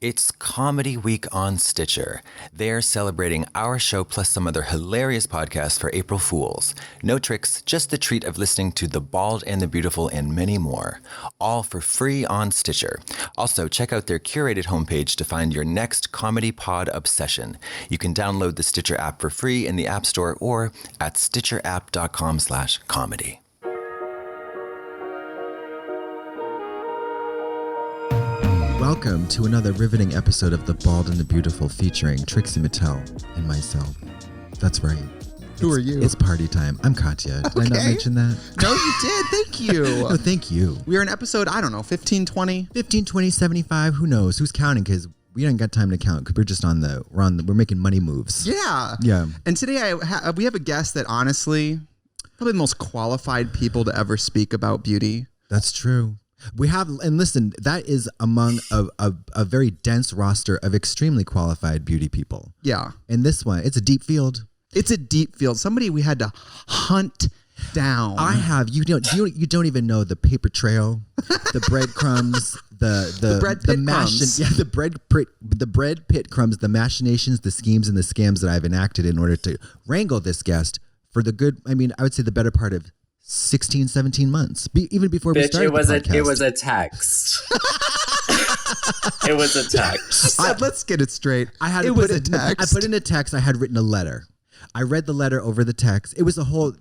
It's Comedy Week on Stitcher. They're celebrating our show plus some other hilarious podcasts for April Fools. No tricks, just the treat of listening to The Bald and the Beautiful and many more. All for free on Stitcher. Also, check out their curated homepage to find your next comedy pod obsession. You can download the Stitcher app for free in the App Store or at stitcherapp.com/comedy. Welcome to another riveting episode of The Bald and the Beautiful featuring Trixie, Mattel, and myself. That's right. Who are you? It's party time. I'm Katya. Did I not mention that? No, you did. Thank you. No, thank you. We are in episode, I don't know, 15, 20? 15, 20, 75. Who knows? Who's counting? Because we ain't got time to count because we're just we're making money moves. Yeah. Yeah. And today we have a guest that honestly, probably the most qualified people to ever speak about beauty. That's true. We have, and listen, that is among a very dense roster of extremely qualified beauty people. Yeah. And this one, it's a deep field. It's a deep field. Somebody we had to hunt down. You don't even know the paper trail, the breadcrumbs, the bread pit crumbs. Yeah, the bread pit crumbs, the machinations, the schemes and the scams that I've enacted in order to wrangle this guest for the good. I mean, I would say the better part of 16, 17 months, even before we started the podcast. It was a text. It was a text. Let's get it straight. I put in a text. I had written a letter. I read the letter over the text. It was a lot.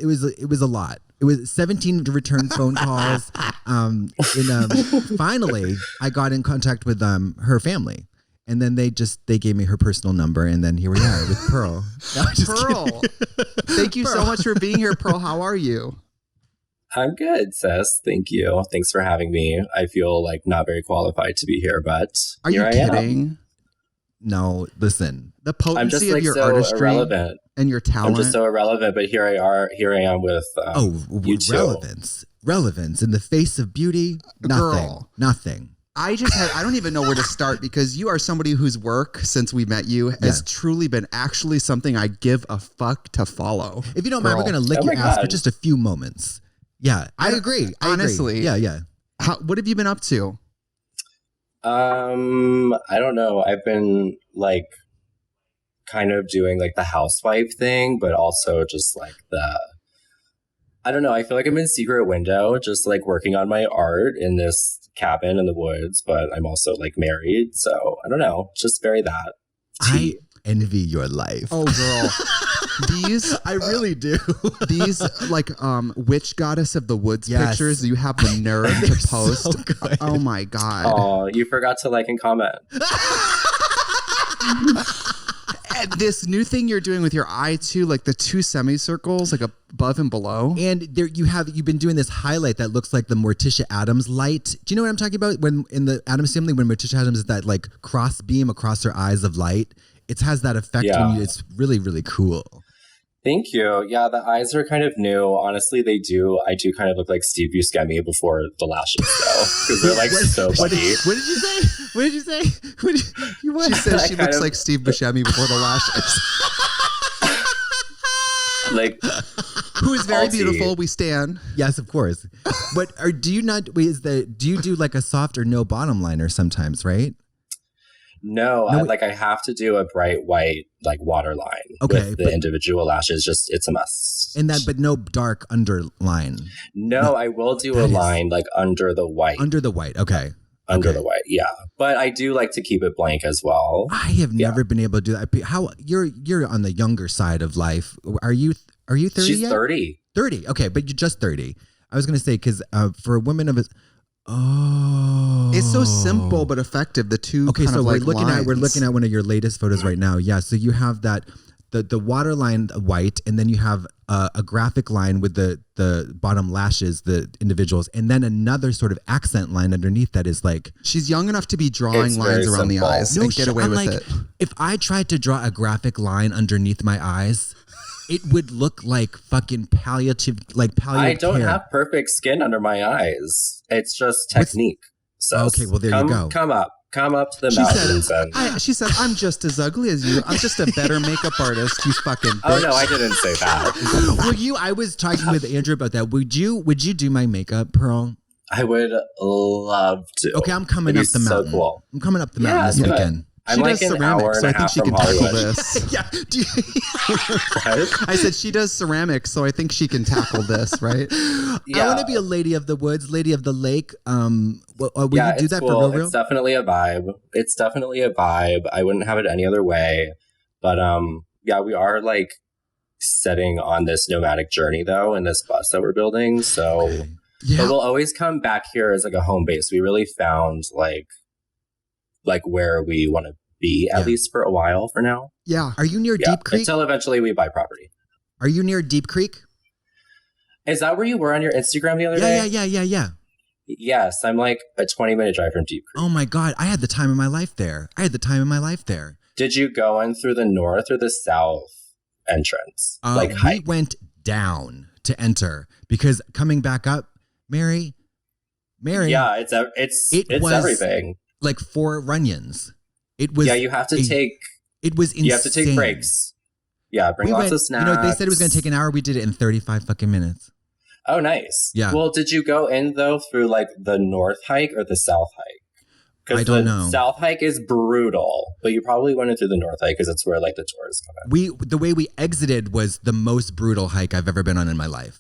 It was 17 return phone calls. Finally, I got in contact with her family. And then they gave me her personal number, and then here we are with Pearl. Pearl, thank you so much for being here, Pearl. How are you? I'm good, sis. Thank you. Thanks for having me. I feel like not very qualified to be here, but are you kidding? No, listen. The potency of your artistry irrelevant. And your talent. I'm just so irrelevant, but here I am with you two. Relevance in the face of beauty. Nothing. I don't even know where to start because you are somebody whose work since we met you has truly been actually something I give a fuck to follow. If you don't mind, we're going to lick your ass for just a few moments. Yeah, I agree. Honestly. Yeah. What have you been up to? I don't know. I've been like kind of doing like the housewife thing, but also just like I don't know. I feel like I'm in secret window, just like working on my art in this cabin in the woods, but I'm also like married. So I don't know. Just very that. I envy your life. Oh, girl. I really do. These like witch goddess of the woods pictures you have the nerve to post. So oh my God. Oh, you forgot to like and comment. And this new thing you're doing with your eye too, like the two semicircles, like above and below. And there you've been doing this highlight that looks like the Morticia Addams light. Do you know what I'm talking about? When in the Addams Family, when Morticia Addams is that like cross beam across her eyes of light, it has that effect when it's really, really cool. Thank you. Yeah, the eyes are kind of new. Honestly, I do kind of look like Steve Buscemi before the lashes, though, because they're like so funny. What did you say? What did you say? She says she looks like Steve Buscemi before the lashes. Like, who is very beautiful. We stand. Yes, of course. But do you do like a soft or no bottom liner sometimes, right? No, I have to do a bright white like waterline with the individual lashes. Just it's a must. But no dark underline. No, I will do a line like under the white. Under the white, okay. Under the white, yeah. But I do like to keep it blank as well. I have never been able to do that. How you're on the younger side of life? Are you 30 She's yet? 30. 30. Okay, but you're just 30. I was going to say because for a woman of it's so simple but effective. The two. Okay, kind so of we're like looking at one of your latest photos right now. Yeah, so you have that the waterline white, and then you have a graphic line with the bottom lashes, the individuals, and then another sort of accent line underneath that is like she's young enough to be drawing lines around the eyes and get away with it. If I tried to draw a graphic line underneath my eyes, it would look like fucking palliative I don't care. have perfect skin under my eyes. It's just technique. Okay, well there you go. Come up to the mountains. She said, I'm just as ugly as you. I'm just a better makeup artist, you fucking bitch. Oh, no, I didn't say that. I was talking with Andrew about that. Would you do my makeup, Pearl? I would love to. Okay, I'm coming It'd up be the so mountain. cool. I'm coming up the mountain this do it. weekend. I'm She like does an hour ceramics, and so a I think half she from can tackle Hollywood. this. Yeah. What? I said she does ceramics, so I think she can tackle this, right? I Yeah. want to be a lady of the woods, lady of the lake. Will Yeah, you do it's that cool. for real? It's definitely a vibe. It's definitely a vibe. I wouldn't have it any other way. But yeah, we are like setting on this nomadic journey though in this bus that we're building. So Okay. Yeah. but we'll always come back here as like a home base. We really found like where we want to be at Yeah. least for a while for now. Yeah. Are you near Yeah, Deep Creek? until eventually we buy property. Are you near Deep Creek? Is that where you were on your Instagram the other day? Yeah. Yes, I'm like a 20-minute drive from Deep Creek. Oh my God, I had the time of my life there. Did you go in through the north or the south entrance? Like We hike? went down to enter because coming back up, Mary, Yeah, it's was everything. like 4 Runyons. It was. Yeah, you have to take. It was insane. You have to take breaks. Yeah, bring lots of snacks. You know, they said it was going to take an hour. We did it in 35 fucking minutes. Oh, nice. Yeah. Well, did you go in though through like the north hike or the south hike? I don't know. The south hike is brutal, but you probably went in through the north hike because it's where like the tourists come in. The way we exited was the most brutal hike I've ever been on in my life.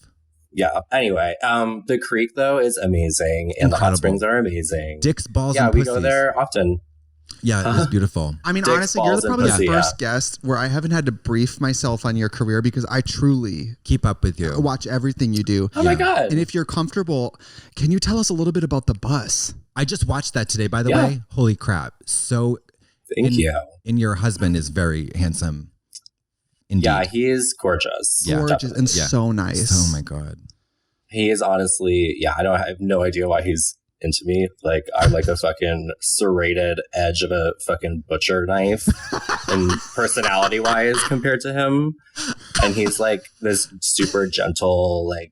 Yeah. Anyway, the creek though is amazing, and the hot Incredible. springs are amazing. Dicks, balls, Yeah, and we pussies. go there often. Yeah, it was beautiful. I mean, Dicks, honestly, you're balls, and probably the pussy, first guest where I haven't had to brief myself on your career because I truly Keep up with you. watch everything you do. Oh my god! And if you're comfortable, can you tell us a little bit about the bus? I just watched that today, by the Yeah. way. Holy crap. So, Thank you. and your husband is very handsome. Indeed. Yeah, he is gorgeous. Yeah. Gorgeous Definitely. and Yeah. so nice. Oh my God. He is honestly, yeah, I have no idea why he's into me. Like, I'm like a fucking serrated edge of a fucking butcher knife and personality wise compared to him. And he's like this super gentle, like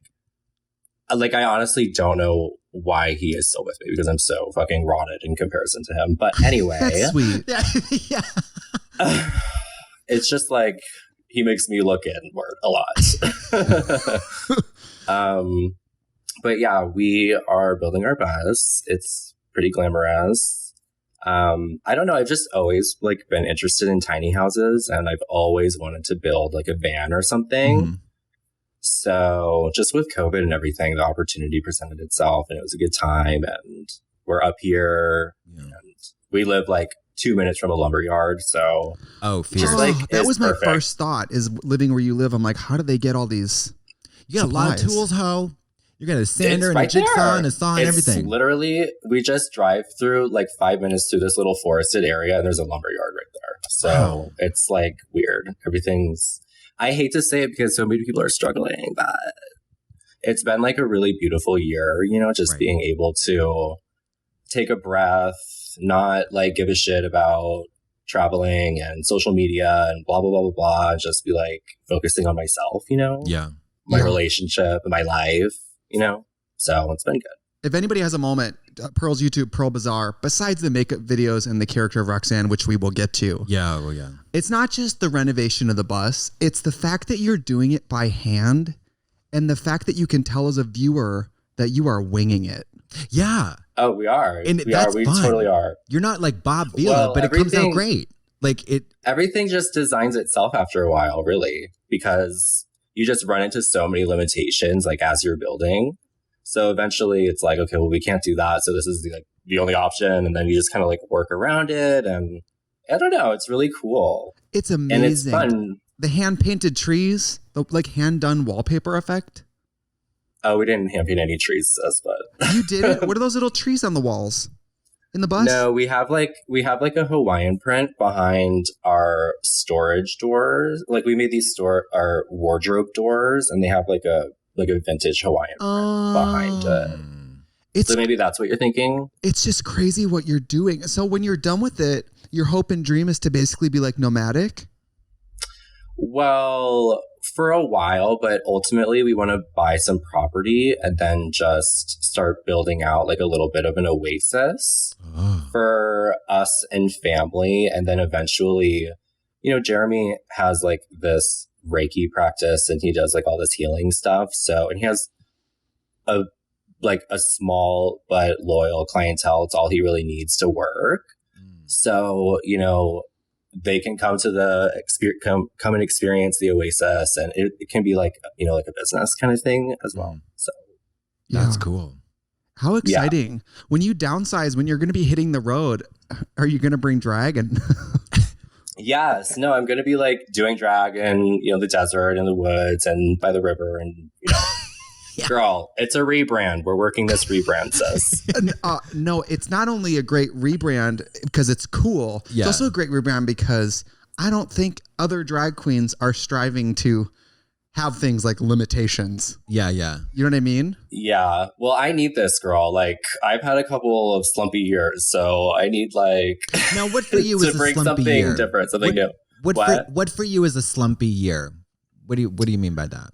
I honestly don't know why he is still with me because I'm so fucking rotted in comparison to him. But anyway, That's sweet. Yeah. it's just like he makes me look inward a lot. But yeah, we are building our bus. It's pretty glamorous. I don't know. I've just always like been interested in tiny houses, and I've always wanted to build like a van or something. Mhm. So just with COVID and everything, the opportunity presented itself, and it was a good time. And we're up here, Yeah. and we live like 2 minutes from a lumber yard. So Oh, Just fierce. like, that it's was my perfect. first thought is living where you live. I'm like, how do they get all these? You got a lot of supplies. tools, ho. You got a sander It's and right a jigsaw there. and a saw and It's everything. literally, we just drive through like 5 minutes through this little forested area, and there's a lumber yard right there. So Wow. it's like weird. Everything's, I hate to say it because so many people are struggling, but it's been like a really beautiful year, you know, just Right. being able to take a breath, not like give a shit about traveling and social media and blah, blah, blah, blah, blah, and just be like focusing on myself, you know, Yeah. my Yeah. relationship and my life, you know, so it's been good. If anybody has a moment, Pearl's YouTube, Pearl Bazaar, besides the makeup videos and the character of Roxanne, which we will get to, Yeah. Well, yeah. it's not just the renovation of the bus. It's the fact that you're doing it by hand and the fact that you can tell as a viewer that you are winging it. Yeah. Oh, we are. And We that's are. We fun. totally are. You're not like Bob Vila, Well, but it comes out everything- great. Like it. Everything just designs itself after a while, really, because you just run into so many limitations, like as you're building. So eventually it's like, okay, well, we can't do that. So this is the only option. And then you just kind of like work around it. And I don't know. It's really cool. It's And it's amazing. fun. The hand painted trees, the like hand done wallpaper effect. Oh, we didn't hand paint any trees, sis, but You did it. What are those little trees on the walls in the bus? no, we have like a Hawaiian print behind our storage doors. Like we made these our wardrobe doors, and they have like a vintage Hawaiian print behind it. It's So maybe that's what you're thinking. it's just crazy what you're doing. So when you're done with it, your hope and dream is to basically be like nomadic. Well, for a while, but ultimately we want to buy some property and then just start building out like a little bit of an oasis Oh. for us and family. And then eventually, you know, Jeremy has like this Reiki practice and he does like all this healing stuff. So, and he has a like a small but loyal clientele. It's all he really needs to work. So, you know, they can come to come and experience the Oasis, and it can be like, you know, like a business kind of thing as well. So that's cool. How exciting. When you downsize, when you're going to be hitting the road, are you going to bring drag? And yes, no, I'm going to be like doing drag in, you know, the desert and the woods and by the river, and, you know, girl, it's a rebrand. We're working this rebrand, sis. No, it's not only a great rebrand because it's cool. Yeah. It's also a great rebrand because I don't think other drag queens are striving to have things like limitations. Yeah. Yeah. You know what I mean? Yeah. Well, I need this, girl. Like, I've had a couple of slumpy years, so I need like Now, what for you to is a bring slumpy something year? different, something new. What for you is a slumpy year? What do you mean by that?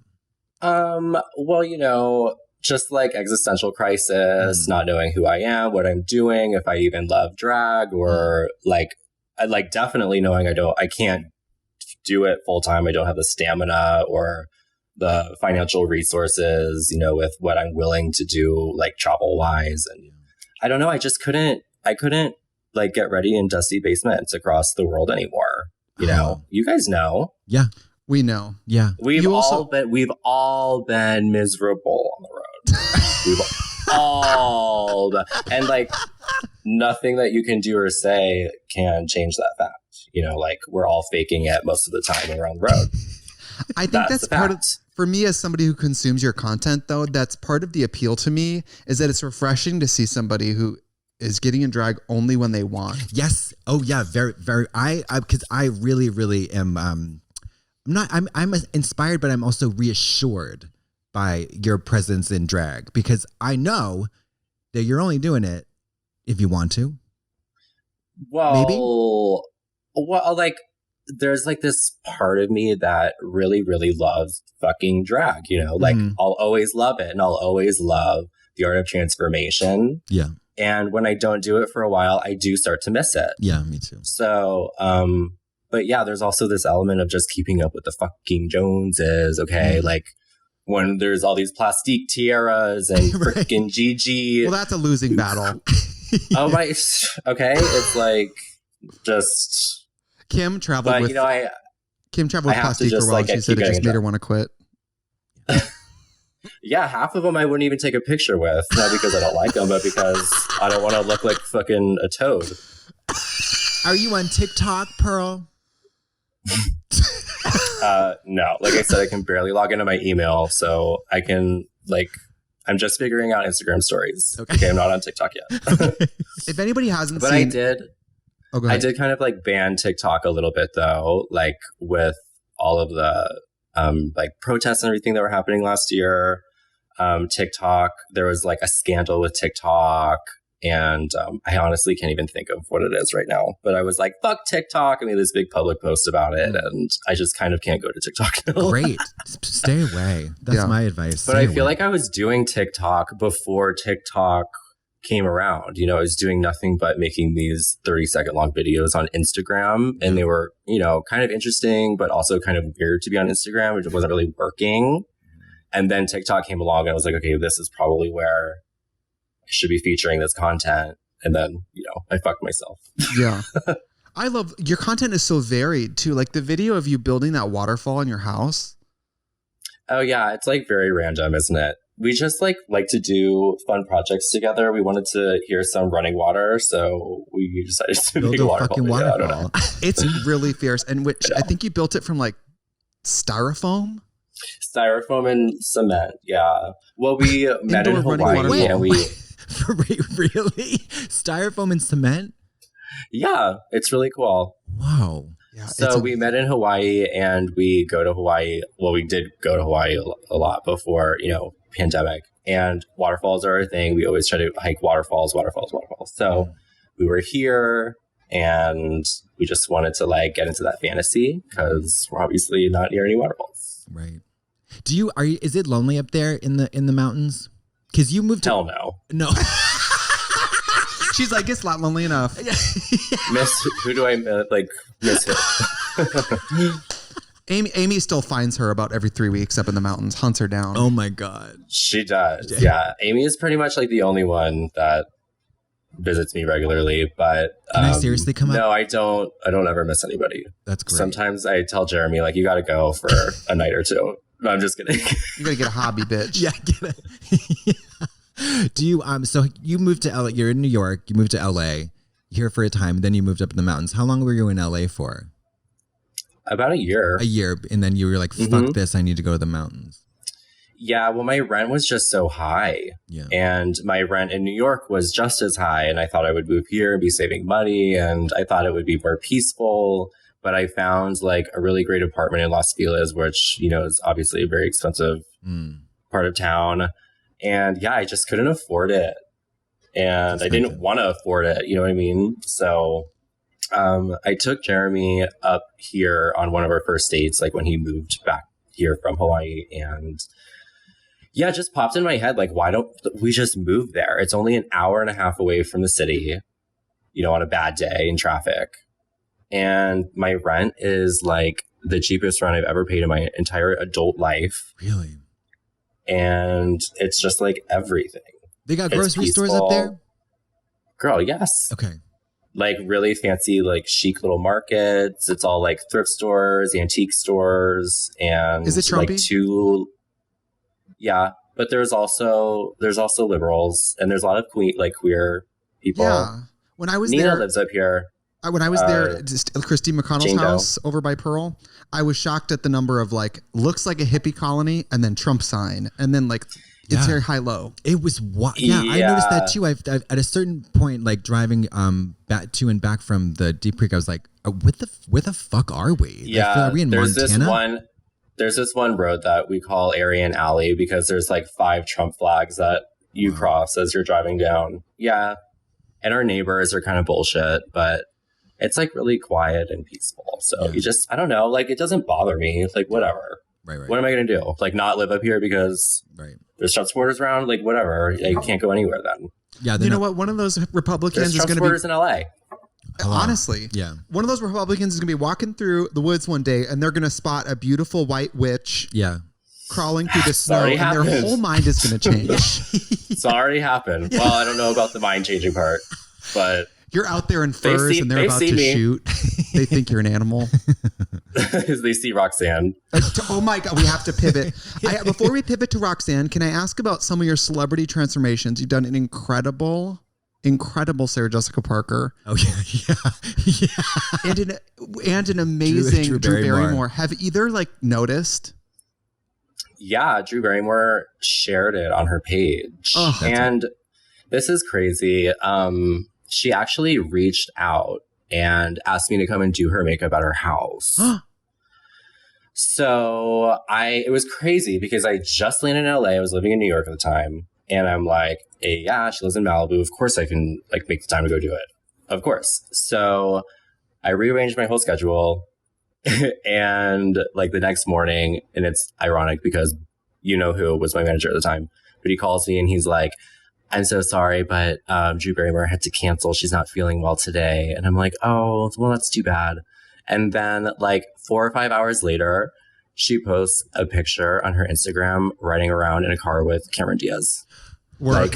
Well, you know, just like existential crisis, not knowing who I am, what I'm doing, if I even love drag, or like definitely knowing I can't do it full time. I don't have the stamina or the financial resources, you know, with what I'm willing to do, like travel wise. And I don't know, I couldn't like get ready in dusty basements across the world anymore. You know, you guys know. Yeah. We know. Yeah. We've all been miserable on the road. We've all been, and like nothing that you can do or say can change that fact. You know, like we're all faking it most of the time when we're on the road. I think that's part of, for me as somebody who consumes your content though, that's part of the appeal to me is that it's refreshing to see somebody who is getting in drag only when they want. Yes. Oh yeah. Very, very. Because I really, really am, I'm inspired, but I'm also reassured by your presence in drag because I know that you're only doing it if you want to. Well, maybe. Well, like there's like this part of me that really, really loves fucking drag. You know, like I'll always love it, and I'll always love the art of transformation. Yeah. And when I don't do it for a while, I do start to miss it. Yeah, me too. So, but yeah, there's also this element of just keeping up with the fucking Joneses, okay? Like when there's all these plastique tiaras and freaking GG. Well, that's a losing battle. Oh my, okay. It's like just Kim traveled but, with, you know, Kim traveled with I have to plastique for a just, while. like, She said keep it just getting made her want to quit. yeah, half of them I wouldn't even take a picture with, not because I don't like them, but because I don't want to look like fucking a toad. Are you on TikTok, Pearl? No, like I said, I can barely log into my email, so I can like I'm just figuring out Instagram stories. Okay, I'm not on TikTok yet. If anybody hasn't but seen, I did kind of like ban TikTok a little bit though, like with all of the like protests and everything that were happening last year. TikTok, there was like a scandal with TikTok. And I honestly can't even think of what it is right now. But I was like, fuck TikTok. I made this big public post about it. And I just kind of can't go to TikTok now. Great. Stay away. That's my advice. But I feel like I was doing TikTok before TikTok came around. You know, I was doing nothing but making these 30-second long videos on Instagram. And they were, you know, kind of interesting, but also kind of weird to be on Instagram, which wasn't really working. And then TikTok came along and I was like, okay, this is probably where I should be featuring this content. And then, you know, I fucked myself. Yeah. I love your content is so varied too. Like the video of you building that waterfall in your house. Oh yeah. It's like very random, isn't it? We just like to do fun projects together. We wanted to hear some running water. So we decided to build make a waterfall. Fucking waterfall. It's really fierce. And which I think you built it from like styrofoam. Styrofoam and cement. Yeah. Well, we met in Hawaii and we... Really? Styrofoam and cement? Yeah, it's really cool. Wow. Yeah, so we met in Hawaii and we go to Hawaii. Well, we did go to Hawaii a lot before, you know, pandemic. And waterfalls are a thing. We always try to hike waterfalls. So we were here and we just wanted to like get into that fantasy because we're obviously not near any waterfalls. Right. Is it lonely up there in the mountains? Because you moved to... Hell no. No. She's like, it's not lonely enough. Miss, who do I miss who? Amy still finds her about every 3 weeks up in the mountains, hunts her down. Oh my God. She does. Yeah. Amy is pretty much like the only one that visits me regularly, but can I seriously come up? No, I don't ever miss anybody. That's great. Sometimes I tell Jeremy, like, you got to go for a night or two. No, I'm just kidding. You gotta get a hobby, bitch. Yeah, get it. Do you so you moved to LA, you're in New York, you moved to LA here for a time, then you moved up in the mountains. How long were you in LA for? About a year. A year, and then you were like, fuck this, I need to go to the mountains. Yeah, well, my rent was just so high. Yeah. And my rent in New York was just as high. And I thought I would move here and be saving money. And I thought it would be more peaceful. But I found like a really great apartment in Los Feliz, which, you know, is obviously a very expensive part of town. And yeah, I just couldn't afford it. And I didn't want to afford it. You know what I mean? So I took Jeremy up here on one of our first dates, like when he moved back here from Hawaii. And yeah, it just popped in my head, like, why don't we just move there? It's only an hour and a half away from the city, you know, on a bad day in traffic. And my rent is like the cheapest rent I've ever paid in my entire adult life. Really? And it's just like everything. They got grocery stores up there? Girl, yes. Okay. Like really fancy, like chic little markets. It's all like thrift stores, antique stores, and is it Trumpy? Like yeah, but there's also liberals, and there's a lot of queer people. Yeah, when I was Nina there, lives up here. When I was there, just Christine McConnell's house over by Pearl, I was shocked at the number of like looks like a hippie colony, and then Trump sign, and then like it's very high low. It was yeah, I noticed that too. I've at a certain point, like driving back to and back from the Deep Creek, I was like, where the fuck are we? Yeah, like, are we in Montana? There's this one road that we call Aryan Alley because there's like 5 Trump flags that you cross as you're driving down. Yeah. And our neighbors are kind of bullshit, but it's like really quiet and peaceful. So you just, I don't know, like it doesn't bother me. Like whatever. Right. What am I going to do? Like not live up here because there's Trump supporters around? Like whatever. You can't go anywhere then. Yeah. You know what? One of those Republicans is going to be... Trump supporters in LA. Honestly, one of those Republicans is going to be walking through the woods one day and they're going to spot a beautiful white witch crawling through the snow and their whole mind is going to change. It's already happened. Well, I don't know about the mind changing part, but you're out there in furs and they're about to shoot. They think you're an animal. They see Roxanne. Oh my God, we have to pivot. Before we pivot to Roxanne, can I ask about some of your celebrity transformations? You've done an incredible Sarah Jessica Parker. Oh yeah. And an amazing Drew Barrymore. Have either like noticed? Yeah, Drew Barrymore shared it on her page. And this is crazy. She actually reached out and asked me to come and do her makeup at her house. So it was crazy because I just landed in LA. I was living in New York at the time. And I'm like, hey, yeah, she lives in Malibu. Of course I can like make the time to go do it. Of course. So I rearranged my whole schedule and like the next morning, and it's ironic because you know who was my manager at the time, but he calls me and he's like, I'm so sorry, but Drew Barrymore had to cancel. She's not feeling well today. And I'm like, oh, well, that's too bad. And then like 4 or 5 hours later, she posts a picture on her Instagram riding around in a car with Cameron Diaz. Like,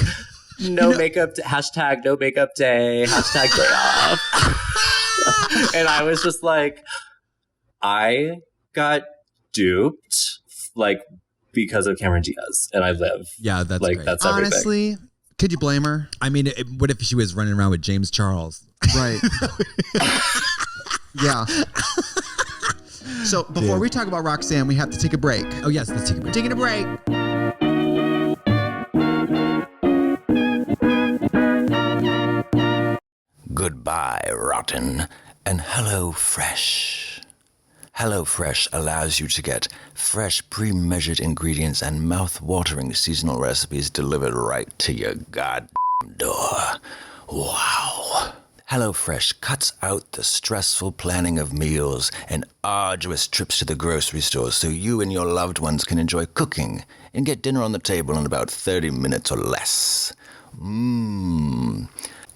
no makeup, hashtag no makeup day, hashtag day off. And I was just like, I got duped, like, because of Cameron Diaz, and I live. Yeah, that's like, great. That's everything. Honestly, could you blame her? I mean, what if she was running around with James Charles? Right. Yeah. So before we talk about Roxanne, we have to take a break. Oh, yes, let's take a break. We're taking a break. Goodbye, rotten, and hello, fresh. HelloFresh allows you to get fresh, pre-measured ingredients and mouth-watering seasonal recipes delivered right to your goddamn door. Wow. HelloFresh cuts out the stressful planning of meals and arduous trips to the grocery store so you and your loved ones can enjoy cooking and get dinner on the table in about 30 minutes or less.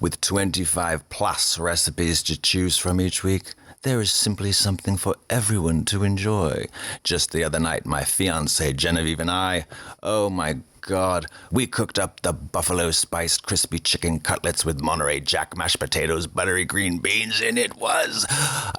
With 25 plus recipes to choose from each week, There is simply something for everyone to enjoy. Just the other night, my fiancée Genevieve and I, oh my God, we cooked up the buffalo spiced crispy chicken cutlets with Monterey Jack mashed potatoes, buttery green beans, and it was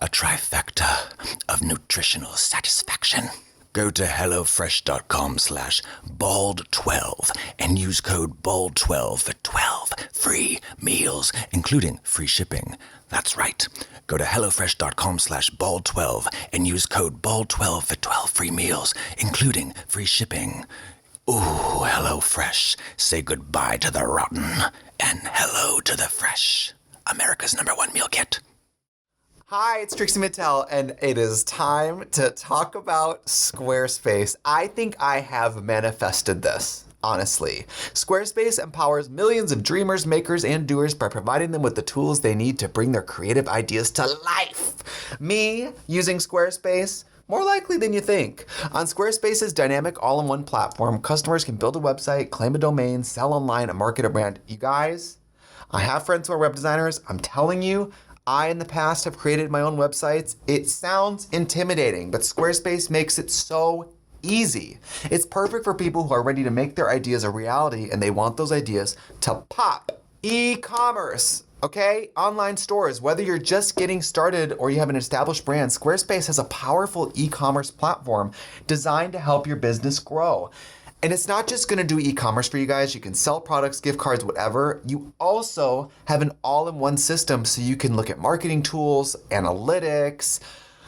a trifecta of nutritional satisfaction. Go to hellofresh.com/bald12 and use code BALD12 for 12 free meals, including free shipping. That's right. Go to hellofresh.com/bald12 and use code BALD12 for 12 free meals, including free shipping. Ooh, HelloFresh. Say goodbye to the rotten and hello to the fresh. America's #1 meal kit. Hi, it's Trixie Mattel, and it is time to talk about Squarespace. I think I have manifested this, honestly. Squarespace empowers millions of dreamers, makers, and doers by providing them with the tools they need to bring their creative ideas to life. Me, using Squarespace, more likely than you think. On Squarespace's dynamic all-in-one platform, customers can build a website, claim a domain, sell online, and market a brand. You guys, I have friends who are web designers. I'm telling you, I, in the past, have created my own websites. It sounds intimidating, but Squarespace makes it so easy. It's perfect for people who are ready to make their ideas a reality and they want those ideas to pop. E-commerce, okay? Online stores, whether you're just getting started or you have an established brand, Squarespace has a powerful e-commerce platform designed to help your business grow. And it's not just gonna do e-commerce for you guys. You can sell products, gift cards, whatever. You also have an all-in-one system so you can look at marketing tools, analytics.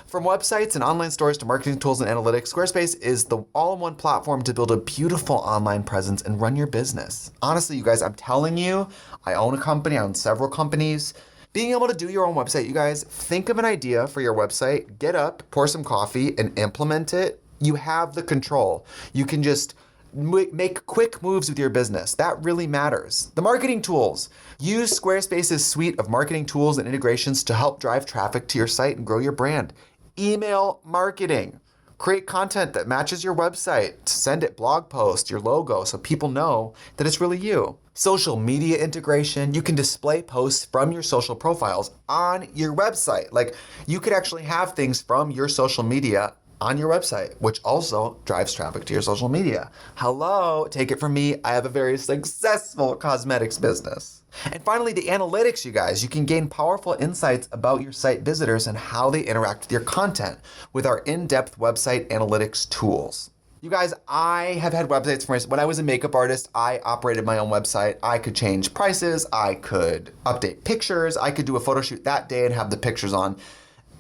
From websites and online stores to marketing tools and analytics, Squarespace is the all-in-one platform to build a beautiful online presence and run your business. Honestly, you guys, I'm telling you, I own a company, I own several companies. Being able to do your own website, you guys, think of an idea for your website, get up, pour some coffee, and implement it. You have the control. You can just make quick moves with your business. That really matters. The marketing tools. Use Squarespace's suite of marketing tools and integrations to help drive traffic to your site and grow your brand. Email marketing. Create content that matches your website. Send it blog post, your logo, so people know that it's really you. Social media integration. You can display posts from your social profiles on your website. Like, you could actually have things from your social media on your website, which also drives traffic to your social media. Hello, take it from me, I have a very successful cosmetics business. And finally, the analytics, you guys. You can gain powerful insights about your site visitors and how they interact with your content with our in-depth website analytics tools. You guys, I have had websites for myself. When I was a makeup artist, I operated my own website. I could change prices, I could update pictures, I could do a photo shoot that day and have the pictures on.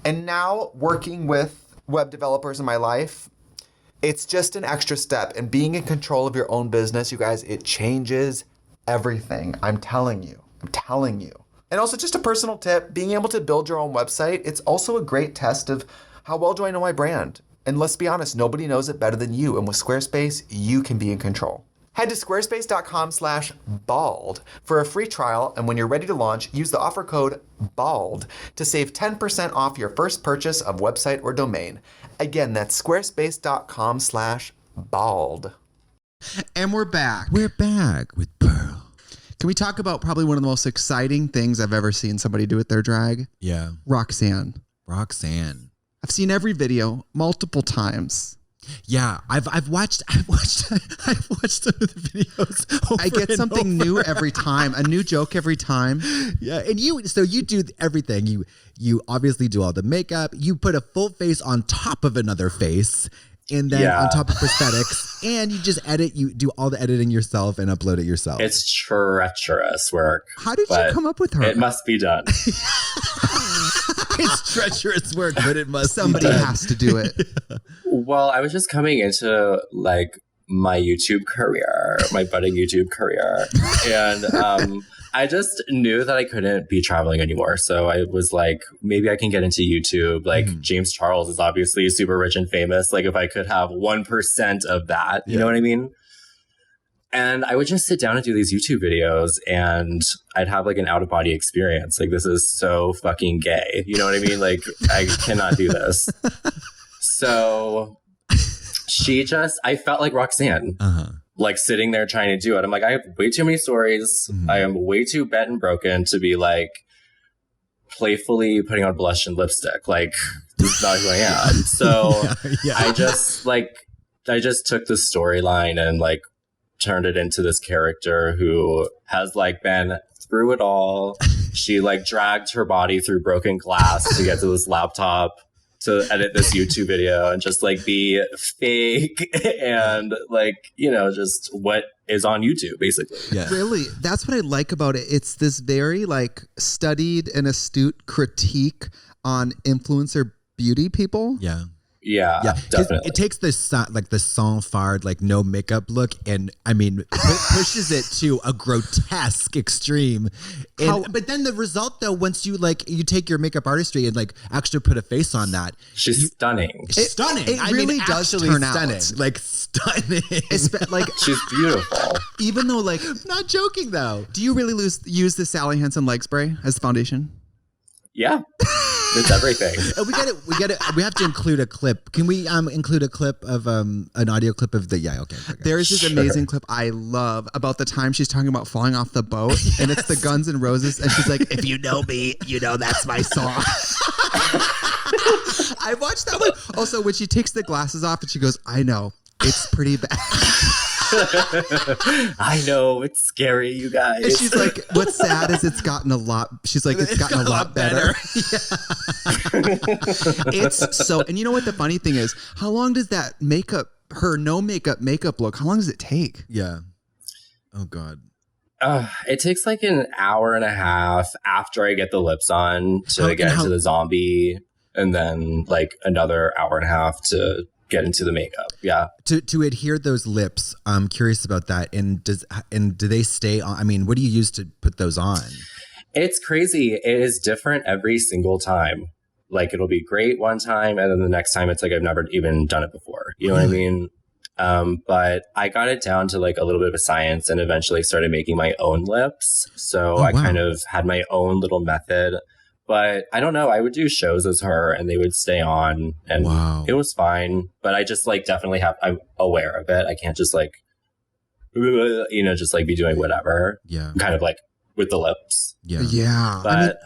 And now, working with web developers in my life, it's just an extra step. And being in control of your own business, you guys, it changes everything. I'm telling you. And also, just a personal tip, being able to build your own website, it's also a great test of how well do I know my brand? And let's be honest, nobody knows it better than you. And with Squarespace, you can be in control. Head to squarespace.com/bald for a free trial, and when you're ready to launch, use the offer code BALD to save 10% off your first purchase of website or domain. Again, that's squarespace.com/bald. And we're back. We're back with Pearl. Can we talk about probably one of the most exciting things I've ever seen somebody do with their drag? Yeah. Roxanne. I've seen every video multiple times. Yeah, I've watched some of the videos. I get something new every time, a new joke every time. Yeah, and you do everything. You obviously do all the makeup. You put a full face on top of another face, and then on top of prosthetics, and you just edit. You do all the editing yourself and upload it yourself. It's treacherous work. How did you come up with her? It must be done. It's treacherous work, but it must. Somebody has to do it. Well, I was just coming into like my YouTube career, my budding YouTube career, and I just knew that I couldn't be traveling anymore. So I was like, maybe I can get into YouTube. Like James Charles is obviously super rich and famous. Like if I could have 1% of that, you know what I mean? And I would just sit down and do these YouTube videos and I'd have like an out of body experience. Like, this is so fucking gay. You know what I mean? Like, I cannot do this. So I felt like Roxanne, like sitting there trying to do it. I'm like, I have way too many stories. I am way too bent and broken to be like playfully putting on blush and lipstick. Like, this is not who I am. So I just took the storyline and like turned it into this character who has like been through it all. She like dragged her body through broken glass to get to this laptop to edit this YouTube video and just like be fake and like, you know, just what is on YouTube basically. Yeah. Really, that's what I like about it. It's this very like studied and astute critique on influencer beauty people. Yeah. Yeah, definitely. It takes the sans-fard, like no makeup look, and I mean pushes it to a grotesque extreme. But then the result, though, once you take your makeup artistry and like actually put a face on that, she's stunning. Stunning. It really does turn stunning. out Like stunning. Like she's beautiful. Even though like, not joking though. do you really use the Sally Hansen leg spray as the foundation? Yeah. It's everything. We have to include a clip. Can we include a clip of an audio clip of the okay. There's this amazing clip I love about the time she's talking about falling off the boat, and it's the Guns N' Roses, and she's like, "If you know me, you know that's my song." I watched that one. Also, when she takes the glasses off and she goes, "I know it's pretty bad." I know it's scary, you guys. And she's like, "What's sad is it's gotten a lot." She's like, "It's gotten a lot better." It's so. And you know what the funny thing is? How long does that her no makeup look? How long does it take? Yeah. Oh God. It takes like an hour and a half after I get the lips on to get into the zombie, and then like another hour and a half to get into the makeup. Yeah. To adhere those lips, I'm curious about that. And do they stay on? I mean, what do you use to put those on? It's crazy. It is different every single time. Like it'll be great one time, and then the next time it's like I've never even done it before. You know what I mean? But I got it down to like a little bit of a science and eventually started making my own lips. So I kind of had my own little method. But I don't know. I would do shows as her and they would stay on and it was fine. But I just like definitely I'm aware of it. I can't just like, you know, just like be doing whatever. Yeah. Kind of like with the lips. Yeah. Yeah. But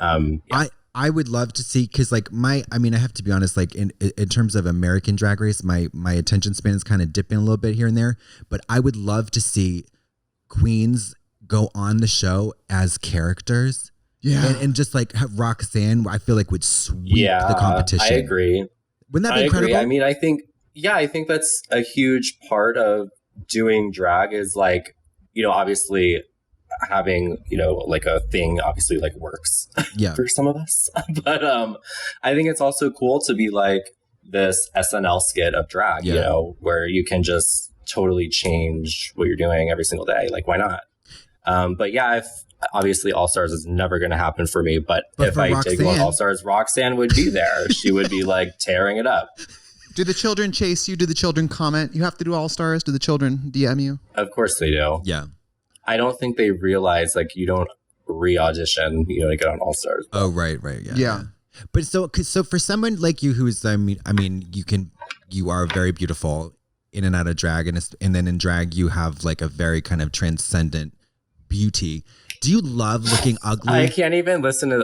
I would love to see, because like I have to be honest, like in terms of American Drag Race, my attention span is kind of dipping a little bit here and there. But I would love to see queens go on the show as characters. Yeah. And just like Roxanne, I feel like would sweep the competition. I agree. Wouldn't that be incredible? I mean, I think that's a huge part of doing drag is like, you know, obviously having, you know, like a thing obviously like works for some of us. But I think it's also cool to be like this SNL skit of drag, you know, where you can just totally change what you're doing every single day. Like, why not? But yeah, obviously All Stars is never going to happen for me, but if I did go on All Stars, Roxanne would be there. She would be like tearing it up. Do the children chase you? Do the children comment? You have to do All Stars? Do the children DM you? Of course they do. Yeah. I don't think they realize like you don't re-audition, you know, to get on All Stars. Oh, right. Yeah. But so for someone like you, who's, I mean, you are very beautiful in and out of drag, and then in drag you have like a very kind of transcendent beauty. Do you love looking ugly? I can't even listen to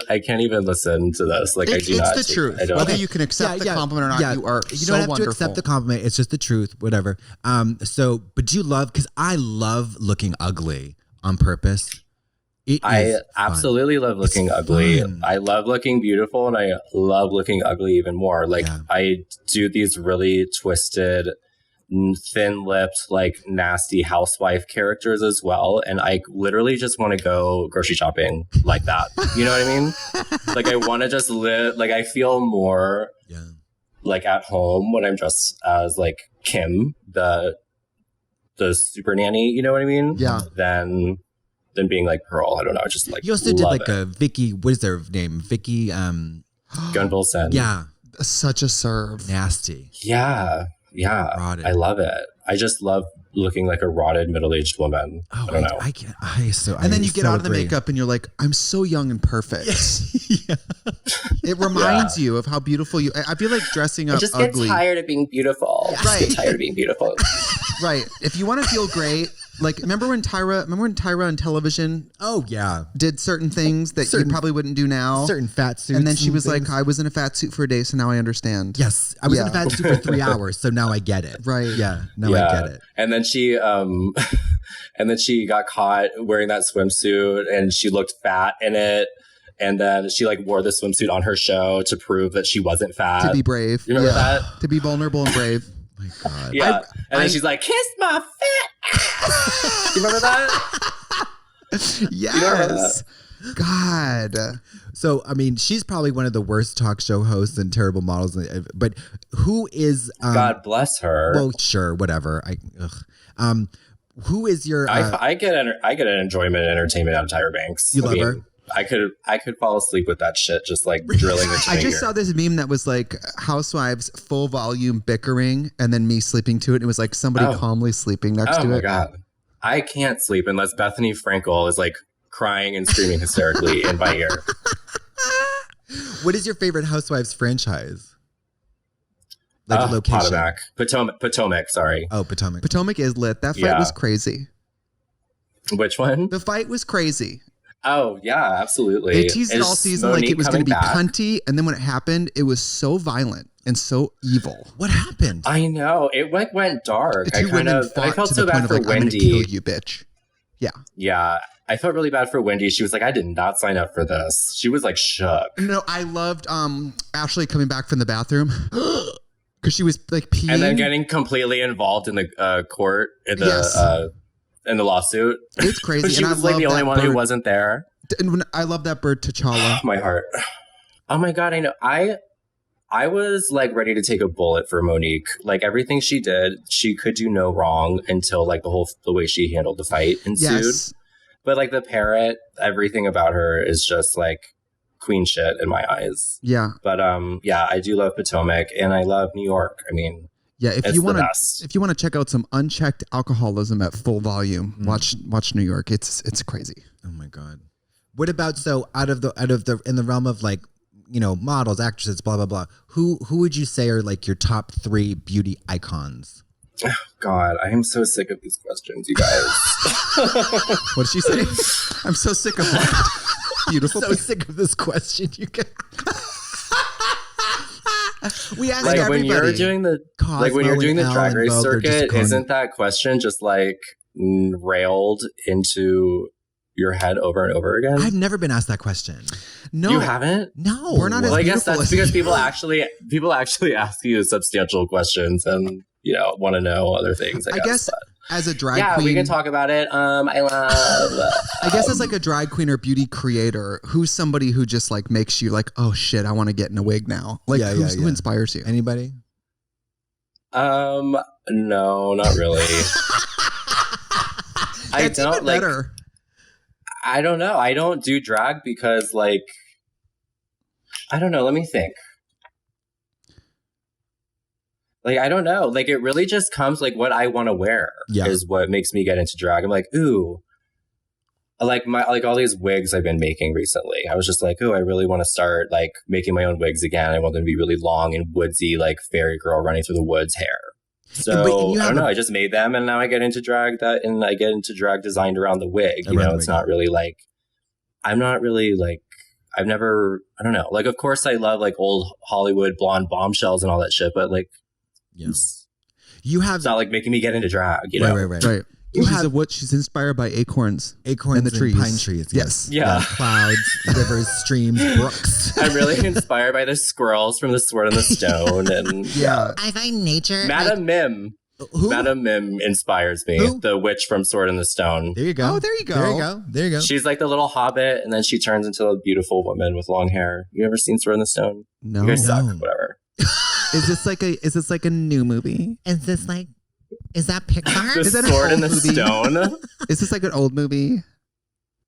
this. Like, it's the truth. Whether you can accept the compliment or not, you are you don't have to accept the compliment. It's just the truth, whatever. But do you love, because I love looking ugly on purpose. I absolutely love looking ugly. I love looking beautiful, and I love looking ugly even more. Like I do these really twisted, thin-lipped, like nasty housewife characters as well, and I literally just want to go grocery shopping like that. You know what I mean? Like I want to just live. Like I feel more like at home when I'm dressed as like Kim, the super nanny. You know what I mean? Yeah. Than being like Pearl. I don't know. Just like you also did like a Vicky. What is their name? Vicky. Gunville Sen. Yeah. Such a serve. Nasty. Yeah. Yeah, rotted. I love it. I just love looking like a rotted middle-aged woman. Oh, I don't know. And then you get out of the makeup and you're like, I'm so young and perfect. It reminds you of how beautiful you. I feel like dressing up. I just ugly. get tired of being beautiful. Right. I get tired of being beautiful. Right. If you want to feel great, Like, remember when Tyra on television Oh yeah, did certain things that you probably wouldn't do now? certain fat suits, And then she was things. like, I was in a fat suit for a day, so now I understand. Yes, I was in a Yeah. fat suit for 3 hours, so now I get it. Right. Yeah, now I get it. And then she got caught wearing that swimsuit, and she looked fat in it. And then she like wore the swimsuit on her show to prove that she wasn't fat. To be brave. You remember that? To be vulnerable and brave. Oh my God. Yeah. And then she's like, kiss my fat ass. You remember that? Yes. God. So, I mean, she's probably one of the worst talk show hosts and terrible models. But who is? God bless her. Well, sure, whatever. Who is your? I get an enjoyment and entertainment out of Tyra Banks. You love her? I could fall asleep with that shit just like drilling into I just saw this meme that was like housewives full volume bickering and then me sleeping to it. It was like somebody calmly sleeping next to it. Oh my God. I can't sleep unless Bethany Frankel is like crying and screaming hysterically in my ear. What is your favorite Housewives franchise? Like location? Potomac, sorry. Oh, Potomac. Potomac is lit. That fight was crazy. Which one? The fight was crazy. Oh, yeah, absolutely. They teased it all season like it was going to be cunty, and then when it happened, it was so violent and so evil. What happened? I know. It went dark. I felt so bad for Wendy. I'm going to kill you, bitch. Yeah. Yeah. I felt really bad for Wendy. She was like, I did not sign up for this. She was like shook. No, I loved Ashley coming back from the bathroom because she was like peeing. And then getting completely involved in the court, in the lawsuit. It's crazy. She was like the only one who wasn't there. And I love that bird, T'Challa. My heart. Oh my God, I know. I was like ready to take a bullet for Monique. Like everything she did, she could do no wrong until like the way she handled the fight ensued. Yes. But like the parrot, everything about her is just like queen shit in my eyes. Yeah. But yeah, I do love Potomac and I love New York. I mean, yeah, if you want to check out some unchecked alcoholism at full volume, watch New York. It's crazy. Oh my God. What about out of the in the realm of like, you know, models, actresses, blah blah blah. Who would you say are like your top 3 beauty icons? Oh, God, I am so sick of these questions, you guys. What did she say? I'm so sick of what? Beautiful. So sick of this question. You can. We asked like everybody. when you're doing the Drag Race circuit, isn't that question just like railed into your head over and over again? I've never been asked that question. No, you haven't. No, we're not. Well, as I guess that's because you. people actually ask you substantial questions and want to know other things. I guess as a drag queen, we can talk about it. I love. I guess as like a drag queen or beauty creator, who's somebody who just like makes you like, oh shit, I want to get in a wig now. Like who inspires you? Anybody? No, not really. I don't like. Better. I don't know. I don't do drag because like, I don't know. Let me think. Like, I don't know. Like, it really just comes like what I want to wear is what makes me get into drag. I'm like, ooh, like all these wigs I've been making recently. I was just like, ooh, I really want to start like making my own wigs again. I want them to be really long and woodsy, like fairy girl running through the woods hair. So I don't know. I just made them, and now I get into drag and I get into drag designed around the wig. It's not really like I'm not really like I don't know. Like, of course, I love like old Hollywood blonde bombshells and all that shit, but like. Yes. It's not like making me get into drag, you know? Right. She's inspired by acorns and the trees. Pine trees. Yes. Yeah. Clouds, rivers, streams, brooks. I'm really inspired by the squirrels from The Sword in the Stone. And I find nature. Madame Mim. Who? Madame Mim inspires me. Who? The witch from Sword in the Stone. There you go. Oh, there you go. There you go. She's like the little hobbit, and then she turns into a beautiful woman with long hair. You ever seen Sword in the Stone? No. You guys suck. Whatever. Is this like a new movie? Is that Pixar? The Is that Sword in the Stone? Is this like an old movie?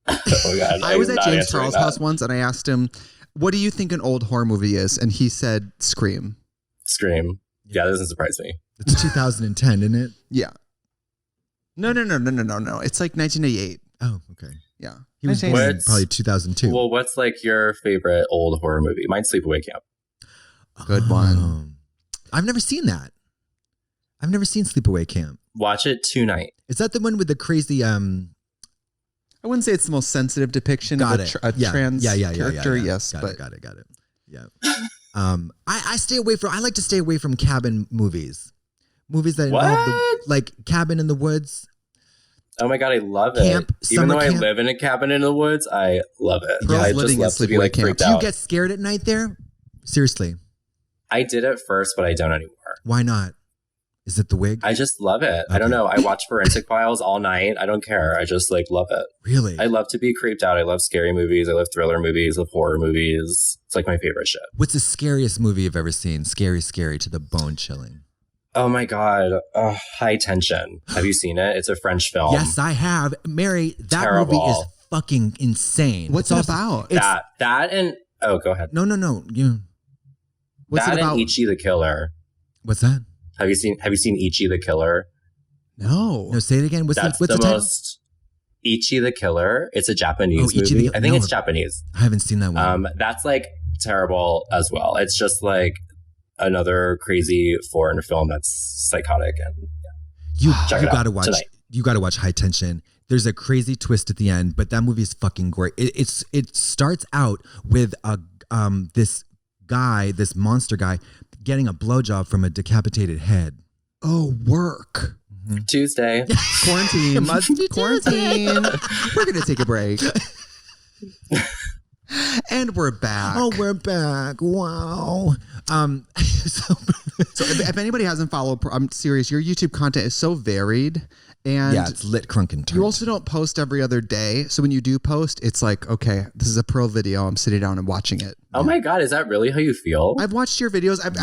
Oh God! I was at James Charles' house once, and I asked him, "What do you think an old horror movie is?" And he said, "Scream." Scream. Yeah, that doesn't surprise me. It's 2010, isn't it? Yeah. No. It's like 1988. Oh, okay. Yeah. He was born probably 2002. Well, what's like your favorite old horror movie? Mine's Sleepaway Camp. Good one. I've never seen that. I've never seen Sleepaway Camp. Watch it tonight. Is that the one with the crazy? I wouldn't say it's the most sensitive depiction of a trans character. Yes, got it. Yeah. I stay away from. I like to stay away from cabin movies. Movies that involve like cabin in the woods. Oh my God, I love it. Even though I live in a cabin in the woods, I love it. Yeah, I just love to be like freaked out. Do you get scared at night there? Seriously. I did at first, but I don't anymore. Why not? Is it the wig? I just love it. Okay. I don't know. I watch Forensic Files all night. I don't care. I just like love it. Really? I love to be creeped out. I love scary movies. I love thriller movies. I love horror movies. It's like my favorite shit. What's the scariest movie you've ever seen? Scary to the bone chilling. Oh my God. High Tension. Have you seen it? It's a French film. Yes, I have. Mary, that movie is fucking insane. What's it about? That and... Oh, go ahead. No. What's that it about? And Ichi the Killer. What's that? Have you seen Ichi the Killer? No. No, say it again. What's the title? Most... Ichi the Killer. It's a Japanese movie. I think it's Japanese. I haven't seen that one. That's like terrible as well. It's just like another crazy foreign film that's psychotic, and you gotta watch tonight. You gotta watch High Tension. There's a crazy twist at the end, but that movie is fucking great. It starts out with this monster guy getting a blowjob from a decapitated head. Oh, work. Mm-hmm. Tuesday. Quarantine. Quarantine. We're gonna take a break. And we're back. Oh, we're back. Wow. So if anybody hasn't followed, I'm serious, your YouTube content is so varied. And yeah, it's lit, crunk, and you also don't post every other day. So when you do post, it's like, okay, this is a pro video. I'm sitting down and watching it. Oh my God, is that really how you feel? I've watched your videos. I've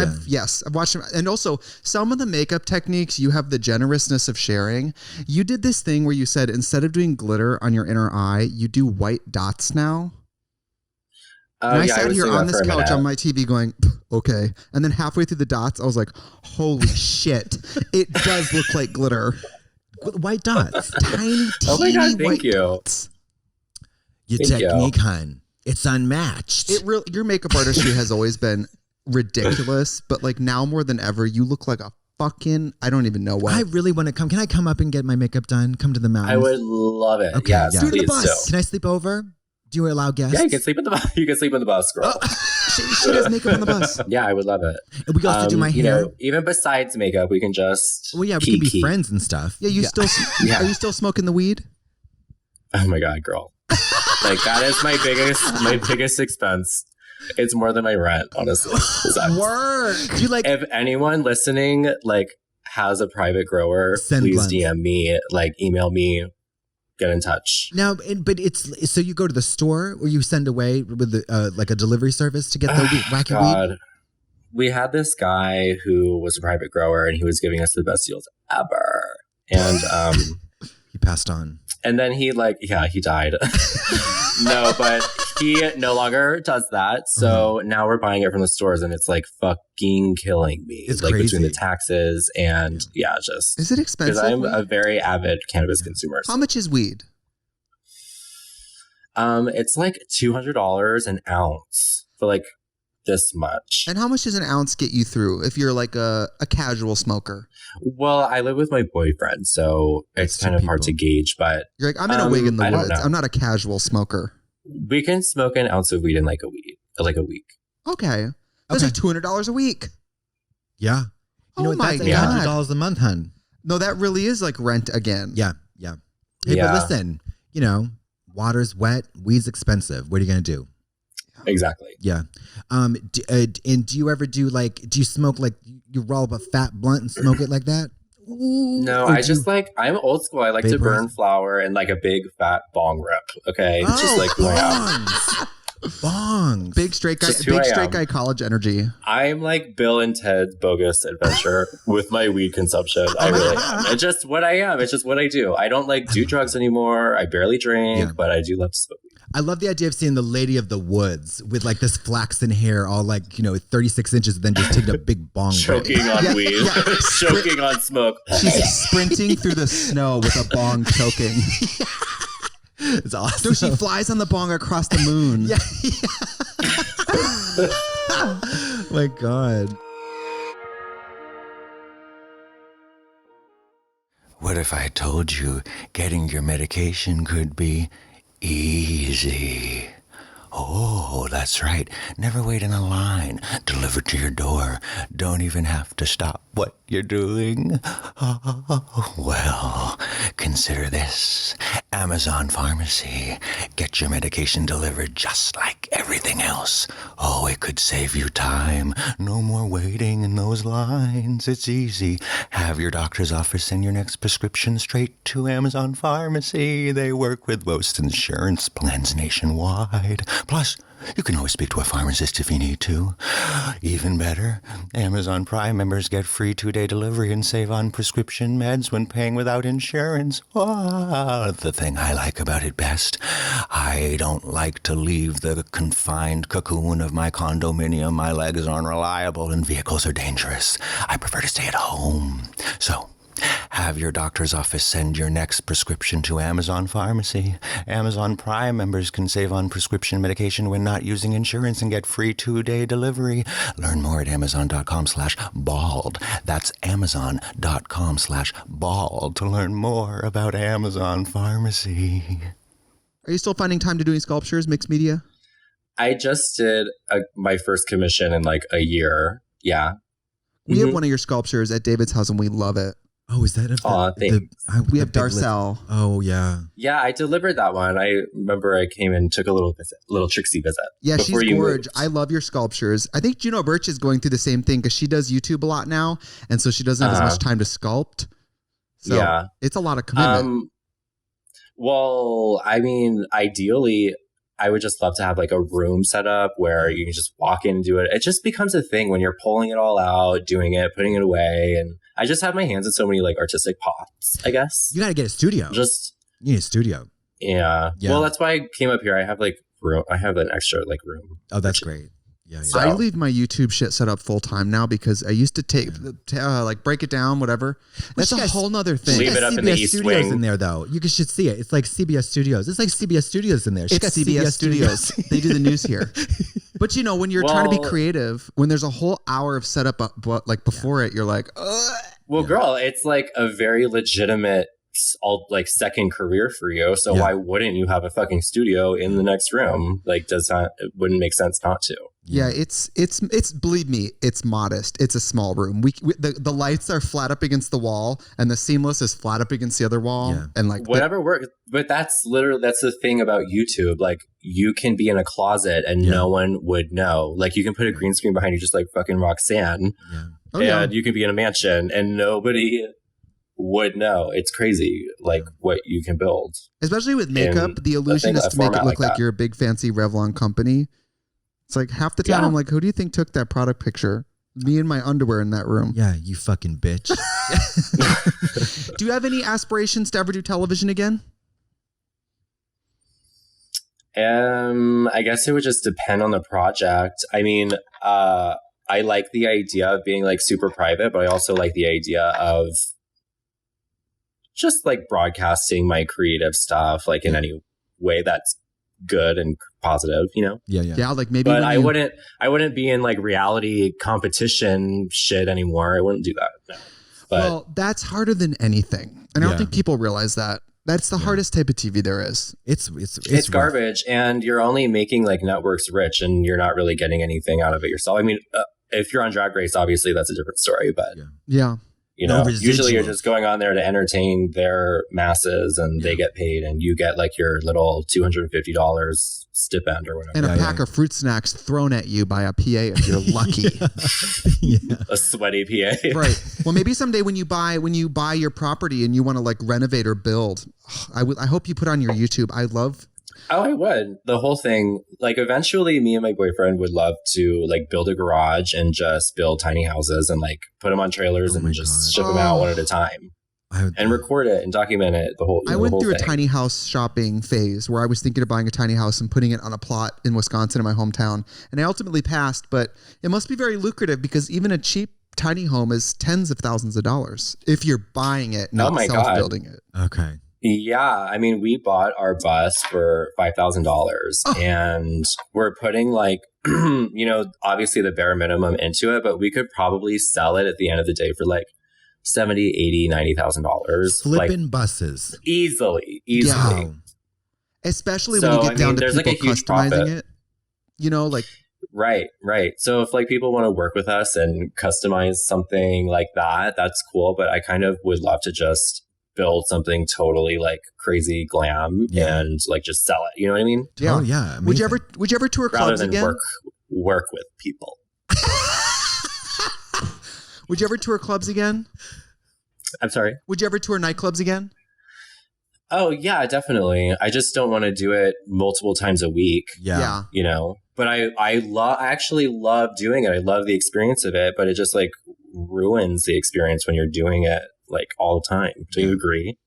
watched them. And also some of the makeup techniques, you have the generousness of sharing. You did this thing where you said, instead of doing glitter on your inner eye, you do white dots now. And I sat here on this couch on my TV going, okay. And then halfway through the dots, I was like, holy shit. It does look like glitter. White dots. Tiny, oh my God, thank you. Dots. Your technique, hun. It's unmatched. Your makeup artistry has always been ridiculous, but like now more than ever, you look like a fucking, I don't even know what. I really want to come. Can I come up and get my makeup done? Come to the mountains? I would love it. Okay, yes, yeah. please do. Can I sleep over? Do you allow guests? Yeah, you can sleep in the bus. You can sleep in the bus, girl. She does makeup on the bus. Yeah, I would love it. And we got to do my hair. Know, even besides makeup, we can just. Well, yeah, we can be friends and stuff. Yeah, are you still smoking the weed? Oh my God, girl! Like that is my biggest expense. It's more than my rent, honestly. Word. Do you like? If anyone listening like has a private grower, please DM me. Like email me. Get in touch. Now, but it's so you go to the store or you send away with the, like a delivery service to get the wacky weed? We had this guy who was a private grower and he was giving us the best deals ever. And he passed on. And then he died. No, but he no longer does that. So now we're buying it from the stores and it's like fucking killing me. It's like crazy. Between the taxes and just. Is it expensive? Because I'm a very avid cannabis consumer. How much is weed? It's like $200 an ounce for like this much. And how much does an ounce get you through if you're like a casual smoker? Well, I live with my boyfriend, so it's kind of hard to gauge, but you're like, I'm in a wig in the woods. I'm not a casual smoker. We can smoke an ounce of weed in like a week. Okay. That's like $200 a week. Yeah. You know what, my that's God. $800 a month, hun. No, that really is like rent again. Yeah. Hey, but listen, water's wet, weed's expensive. What are you going to do? Exactly. Yeah. And do you ever do you smoke you roll up a fat blunt and smoke it like that? Ooh, no, I'm old school. I like to burn flower and like a big fat bong rip. Okay. It's just like who I am. Bongs. Big straight guy college energy. I'm like Bill and Ted's Bogus Adventure with my weed consumption. I really am. It's just what I am. It's just what I do. I don't do drugs anymore. I barely drink, but I do love to smoke weed. I love the idea of seeing the lady of the woods with this flaxen hair, all 36 inches, and then just taking a big bong. Choking on weed. Choking on smoke. She's sprinting through the snow with a bong choking. It's awesome. So she flies on the bong across the moon. Yeah. My God. What if I told you getting your medication could be easy? Oh, that's right. Never wait in a line. Delivered to your door. Don't even have to stop what you're doing. Oh, well, consider this. Amazon Pharmacy. Get your medication delivered just like everything else. Oh, it could save you time. No more waiting in those lines. It's easy. Have your doctor's office send your next prescription straight to Amazon Pharmacy. They work with most insurance plans nationwide. Plus, you can always speak to a pharmacist if you need to. Even better, Amazon Prime members get free 2-day delivery and save on prescription meds when paying without insurance. Oh, the thing I like about it best, I don't like to leave the confined cocoon of my condominium. My legs aren't reliable and vehicles are dangerous. I prefer to stay at home. So, have your doctor's office send your next prescription to Amazon Pharmacy. Amazon Prime members can save on prescription medication when not using insurance and get free 2-day delivery. Learn more at amazon.com/bald. That's amazon.com/bald to learn more about Amazon Pharmacy. Are you still finding time to doing sculptures, mixed media? I just did my first commission in like a year. Yeah. We have one of your sculptures at David's house and we love it. Oh, is that We have Darcel. Oh, yeah. Yeah, I delivered that one. I remember I came and took a little Trixie visit. Yeah, she's gorgeous. Moved. I love your sculptures. I think Juno Birch is going through the same thing because she does YouTube a lot now, and so she doesn't have as much time to sculpt. So yeah, it's a lot of commitment. Well, I mean, ideally, I would just love to have like a room set up where you can just walk in and do it. It just becomes a thing when you're pulling it all out, doing it, putting it away. And I just have my hands in so many like artistic pots, I guess. You got to get a studio. You need a studio. Yeah. Well, that's why I came up here. I have like room. I have an extra like room. Oh, that's great. Yeah. So I leave my YouTube shit set up full time now because I used to take like break it down, whatever. That's a whole nother thing. Leave it up CBS in the East Studios Wing. in there though. You should see it. It's like CBS Studios. It's like CBS Studios in there. It's CBS Studios. They do the news here. But you know, when you're trying to be creative, when there's a whole hour of setup like before it, you're like, ugh. Well, girl, it's like a very legitimate like second career for you. So why wouldn't you have a fucking studio in the next room? Like, it wouldn't make sense not to. Yeah, it's believe me, it's modest. It's a small room. The lights are flat up against the wall, and the seamless is flat up against the other wall, and like whatever works. But that's the thing about YouTube. Like, you can be in a closet and no one would know. Like, you can put a green screen behind you, just like fucking Roxanne, and you can be in a mansion and nobody would know. It's crazy, like what you can build. Especially with makeup, the illusion is to make it look like you're a big fancy Revlon company. It's like half the time I'm like, who do you think took that product picture? Me and my underwear in that room. Yeah, you fucking bitch. Do you have any aspirations to ever do television again? I guess it would just depend on the project. I mean, I like the idea of being like super private, but I also like the idea of just like broadcasting my creative stuff, like in any way that's good and positive, you know? Yeah. Like maybe, but I wouldn't be in like reality competition shit anymore. I wouldn't do that. No. But well, that's harder than anything. And I don't think people realize that. That's the hardest type of TV there is. It's garbage, and you're only making like networks rich, and you're not really getting anything out of it yourself. I mean, if you're on Drag Race, obviously that's a different story, but you know, usually you're just going on there to entertain their masses, and they get paid, and you get like your little $250 stipend or whatever, and a pack of fruit snacks thrown at you by a PA if you're lucky. A sweaty PA, right? Well, maybe someday when you buy your property and you want to like renovate or build, I hope you put on your YouTube. I would. The whole thing, like eventually me and my boyfriend would love to like build a garage and just build tiny houses and like put them on trailers and just ship them out one at a time and record it and document it. I went through a tiny house shopping phase where I was thinking of buying a tiny house and putting it on a plot in Wisconsin in my hometown. And I ultimately passed, but it must be very lucrative because even a cheap tiny home is tens of thousands of dollars if you're buying it, not self-building it. Okay. Yeah, I mean, we bought our bus for $5,000 and we're putting like, you know, obviously the bare minimum into it, but we could probably sell it at the end of the day for like $70,000, $80,000, $90,000. Flipping buses. Easily. Wow. Especially So, when you get down to there's people like a huge customizing profit. it. You know, like Right. So if like people want to work with us and customize something like that, that's cool. But I kind of would love to just build something totally like crazy glam and like just sell it. You know what I mean? Oh yeah. Would you amazing. ever tour Rather clubs than again? work with people. Would you ever tour clubs again? I'm sorry. Would you ever tour nightclubs again? Oh yeah, definitely. I just don't want to do it multiple times a week. Yeah. You know, but I actually love doing it. I love the experience of it, but it just like ruins the experience when you're doing it like all the time. Do you agree?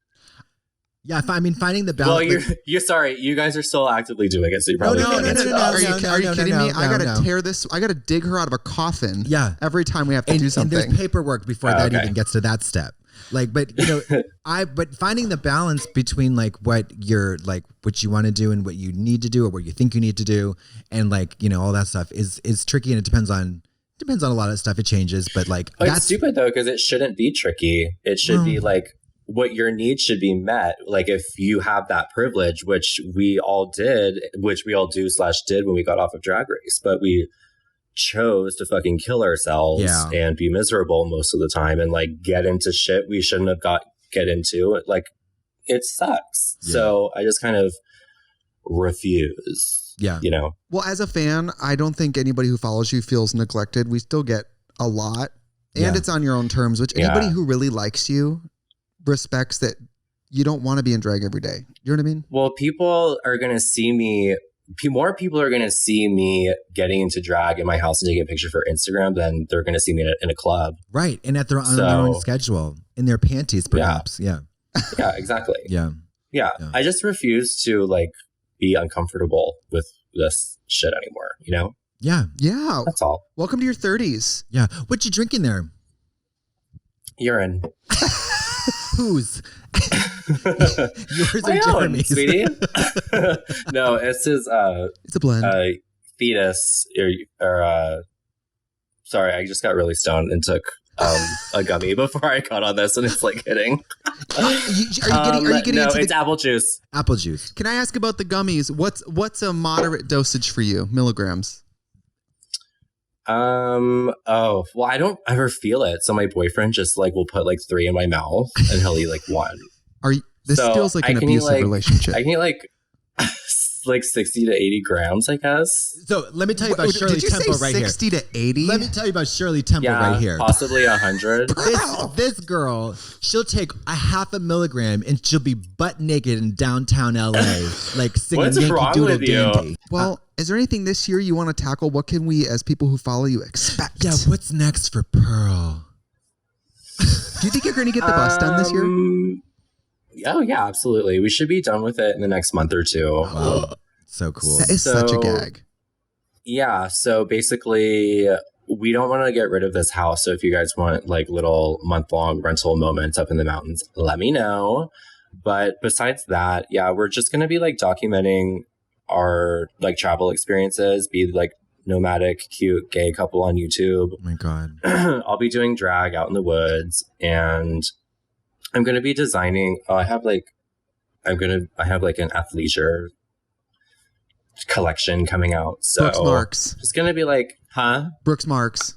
Yeah, I mean, finding the Well, balance. you're sorry. You guys are still actively doing it, so you probably No. Are you kidding me? I gotta no. tear this. I gotta dig her out of a coffin. Yeah. Every time we have to do And something. there's paperwork before that okay. even gets to that step. Like, but you know, but finding the balance between like what you're like, what you want to do and what you need to do or what you think you need to do, and like, you know, all that stuff is tricky, and it depends on a lot of stuff. It changes, but like it's stupid though, because it shouldn't be tricky. It should be like what your needs should be met. Like if you have that privilege, which we all do /did when we got off of Drag Race, but we chose to fucking kill ourselves and be miserable most of the time and like get into shit we shouldn't have get into. Like it sucks. Yeah. So I just kind of refuse. Yeah. You know? Well, as a fan, I don't think anybody who follows you feels neglected. We still get a lot, and it's on your own terms, which anybody who really likes you respects that you don't want to be in drag every day. You know what I mean? Well, people are going to see me. More people are going to see me getting into drag in my house and taking a picture for Instagram than they're going to see me in a club. Right. And on their own schedule, in their panties, perhaps. Yeah. Yeah, exactly. Yeah. I just refuse to like be uncomfortable with this shit anymore, you know? Yeah. Yeah. That's all. Welcome to your 30s. Yeah. What you drinking there? Urine. Whose? Yours or Jeremy's? Sweetie? No, it's his It's a blend. fetus or sorry, I just got really stoned and took a gummy before I got on this, and it's like hitting. Are you getting no, into it's apple juice. Apple juice. Can I ask about the gummies? What's a moderate dosage for you? Milligrams. Oh, well, I don't ever feel it. So my boyfriend just like will put like 3 in my mouth and he'll eat like 1. This So feels like an I can eat, abusive relationship. I can eat like 60 to 80 grams, I guess. So let me tell you about Shirley Did you Temple say right here. 60 to 80? Let me tell you about Shirley Temple Yeah, right here. possibly 100. This girl, she'll take a 0.5 milligram and she'll be butt naked in downtown LA, like singing What's Yankee wrong Doodle with you? Dandy. Well, is there anything this year you want to tackle? What can we, as people who follow you, expect? Yeah, what's next for Pearl? Do you think you're going to get the bust done this year? Oh, yeah, absolutely. We should be done with it in the next month or 2. Wow. So cool. That is such a gag. Yeah, so basically, we don't want to get rid of this house. So if you guys want like little month-long rental moments up in the mountains, let me know. But besides that, yeah, we're just going to be like documenting our like travel experiences, be like nomadic, cute, gay couple on YouTube. Oh my God. I'll be doing drag out in the woods, and I'm going to be designing. I have like an athleisure collection coming out. So Brooks Marks. it's going to be like, Brooks Marks.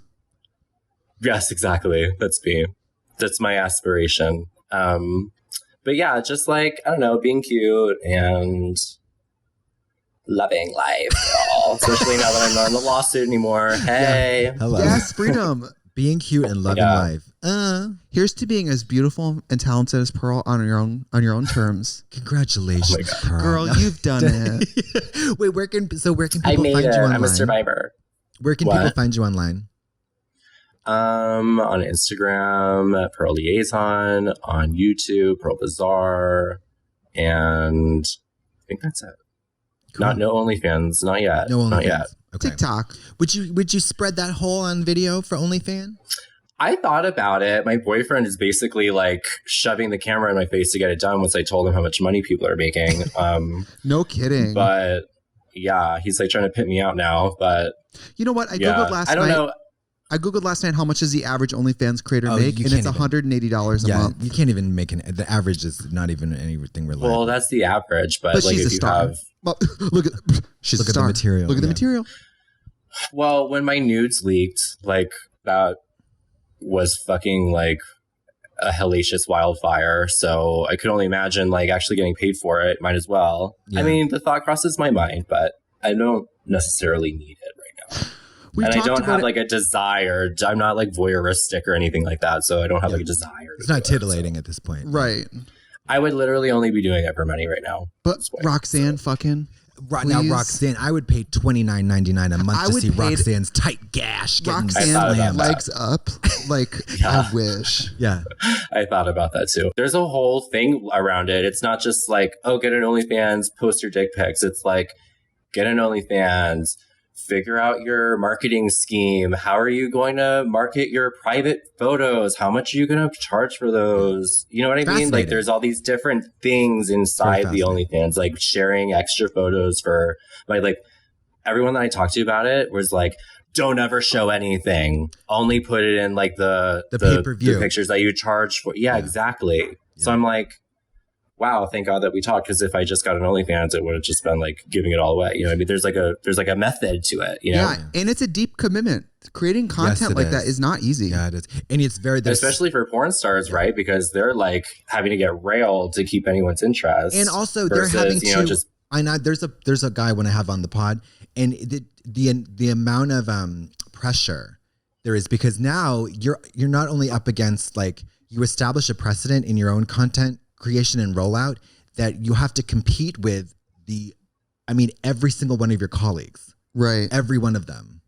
Yes, exactly. That's my aspiration. But yeah, just like, I don't know, being cute and loving life, girl. Especially now that I'm not in the lawsuit anymore. Hey. Yeah. Hello. Yes, freedom. Being cute and loving life. Here's to being as beautiful and talented as Pearl on your own terms. Congratulations, Pearl. Girl, you've done it. Wait, where can people I find made you it. online? I'm a survivor. Where can people find you online? On Instagram, Pearl Liaison, on YouTube, Pearl Bazaar, and I think that's it. Cool. No OnlyFans, not yet. No OnlyFans. Not yet. Okay. TikTok. Would you spread that hole on video for OnlyFans? I thought about it. My boyfriend is basically like shoving the camera in my face to get it done once I told him how much money people are making. No kidding. But yeah, he's like trying to pit me out now. But you know what? I yeah, Googled last night. I don't know. I Googled last night how much does the average OnlyFans creator make, and it's $180 a month. You can't even make the average is not even anything reliable. Well, that's the average, but like she's if a star. Well, look at she's Look a at the star. material, Look at the yeah. material. Well, when my nudes leaked, like that was fucking like a hellacious wildfire. So I could only imagine like actually getting paid for it. Might as well. Yeah. I mean, the thought crosses my mind, but I don't necessarily need it right now. We and I talked don't about have it- like a desire. I'm not like voyeuristic or anything like that. So I don't have like a desire. It's to not do it, titillating so. at this point. Right. I would literally only be doing it for money right now. But Roxanne fucking... Now, Please. Roxanne, I would pay $29.99 a month I to would see pay- Roxanne's tight gash getting Roxanne slammed. legs up. Like, Yeah. I wish. Yeah. I thought about that too. There's a whole thing around it. It's not just like, oh, get an OnlyFans, post your dick pics. It's like, get an OnlyFans, figure out your marketing scheme. How are you going to market your private photos? How much are you going to charge for those? You know what I mean? Like, Fascinating. there's all these different things inside the OnlyFans, like sharing extra photos for like everyone that I talked to about it was like, don't ever show anything. Only put it in like the pay-per-view. the pictures that you charge for. Yeah, exactly. So I'm like, wow, thank God that we talked, because if I just got an OnlyFans, it would have just been like giving it all away. You know what I mean? There's like a method to it, you know? Yeah, and it's a deep commitment. Creating content it like is. that is not easy. Yeah, it is. And it's very... Especially for porn stars, right? Because they're like having to get railed to keep anyone's interest. And also versus, they're having you know, to... just I know there's a guy I want to have on the pod, and the amount of pressure there is, because now you're not only up against, like, you establish a precedent in your own content creation and rollout that you have to compete with every single one of your colleagues. Right. Every one of them.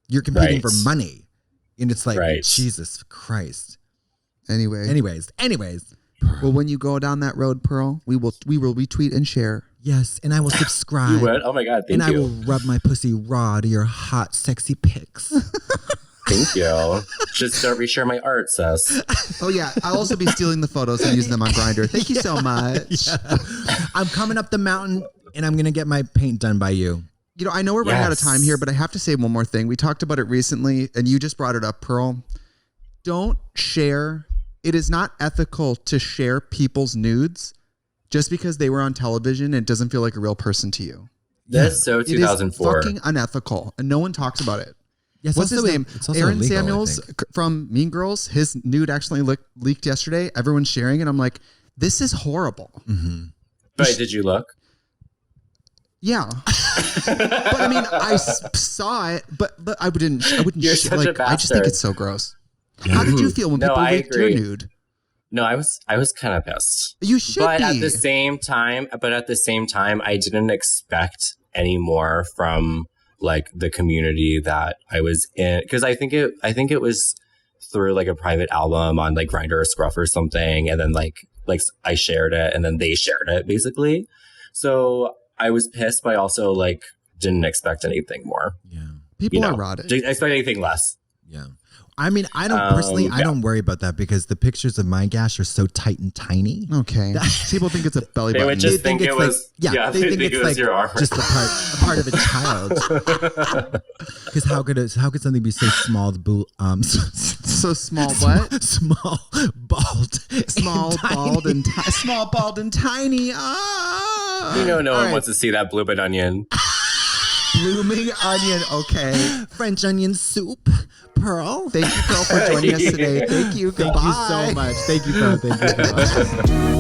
You're competing Right. for money. And it's like, Right. Jesus Christ. Anyways. Well, when you go down that road, Pearl, we will retweet and share. Yes, and I will subscribe. you would? Oh my God, thank and you. I will rub my pussy raw to your hot, sexy pics. Thank you. Just don't reshare my art, sis. Oh yeah, I'll also be stealing the photos and using them on Grindr. Thank you so much. Yeah. I'm coming up the mountain, and I'm going to get my paint done by you. You know, I know we're running out of time here, but I have to say one more thing. We talked about it recently, and you just brought it up, Pearl. Don't share. It is not ethical to share people's nudes just because they were on television and it doesn't feel like a real person to you. That's so It is 2004. fucking unethical, and no one talks about it. Yes, What's his name? It's also Aaron illegal, I Samuels think. from Mean Girls. His nude actually leaked yesterday. Everyone's sharing it. I'm like, this is horrible. Mm-hmm. But did you look? Yeah, but I mean, I saw it, but I wouldn't. You're such a I just think bastard. it's so gross. How did you feel when No, people I leaked your agree. nude? No, I was kind of pissed. You should But be. at the same time, I didn't expect any more from like the community that I was in, because I think it was through like a private album on like Grindr or Scruff or something, and then like I shared it, and then they shared it basically. So I was pissed, but I also like didn't expect anything more. Yeah. People are rotted. Didn't expect anything less. Yeah. I mean, I don't personally, I yeah. don't worry about that because the pictures of my gash are so tight and tiny. Okay. People think it's a belly They button. would just think it it's was like, they think it it's was like your arm. just a part of a child. Because how could something be so small? So small what? Small, bald, Small, bald, and small, bald, and tiny. You know, no All one right. wants to see that blooming onion. Blooming onion. Okay. French onion soup, Pearl. Thank you, Pearl, for joining us today. Thank you. Goodbye. Thank you so much. Thank you, Pearl. Thank you, Pearl.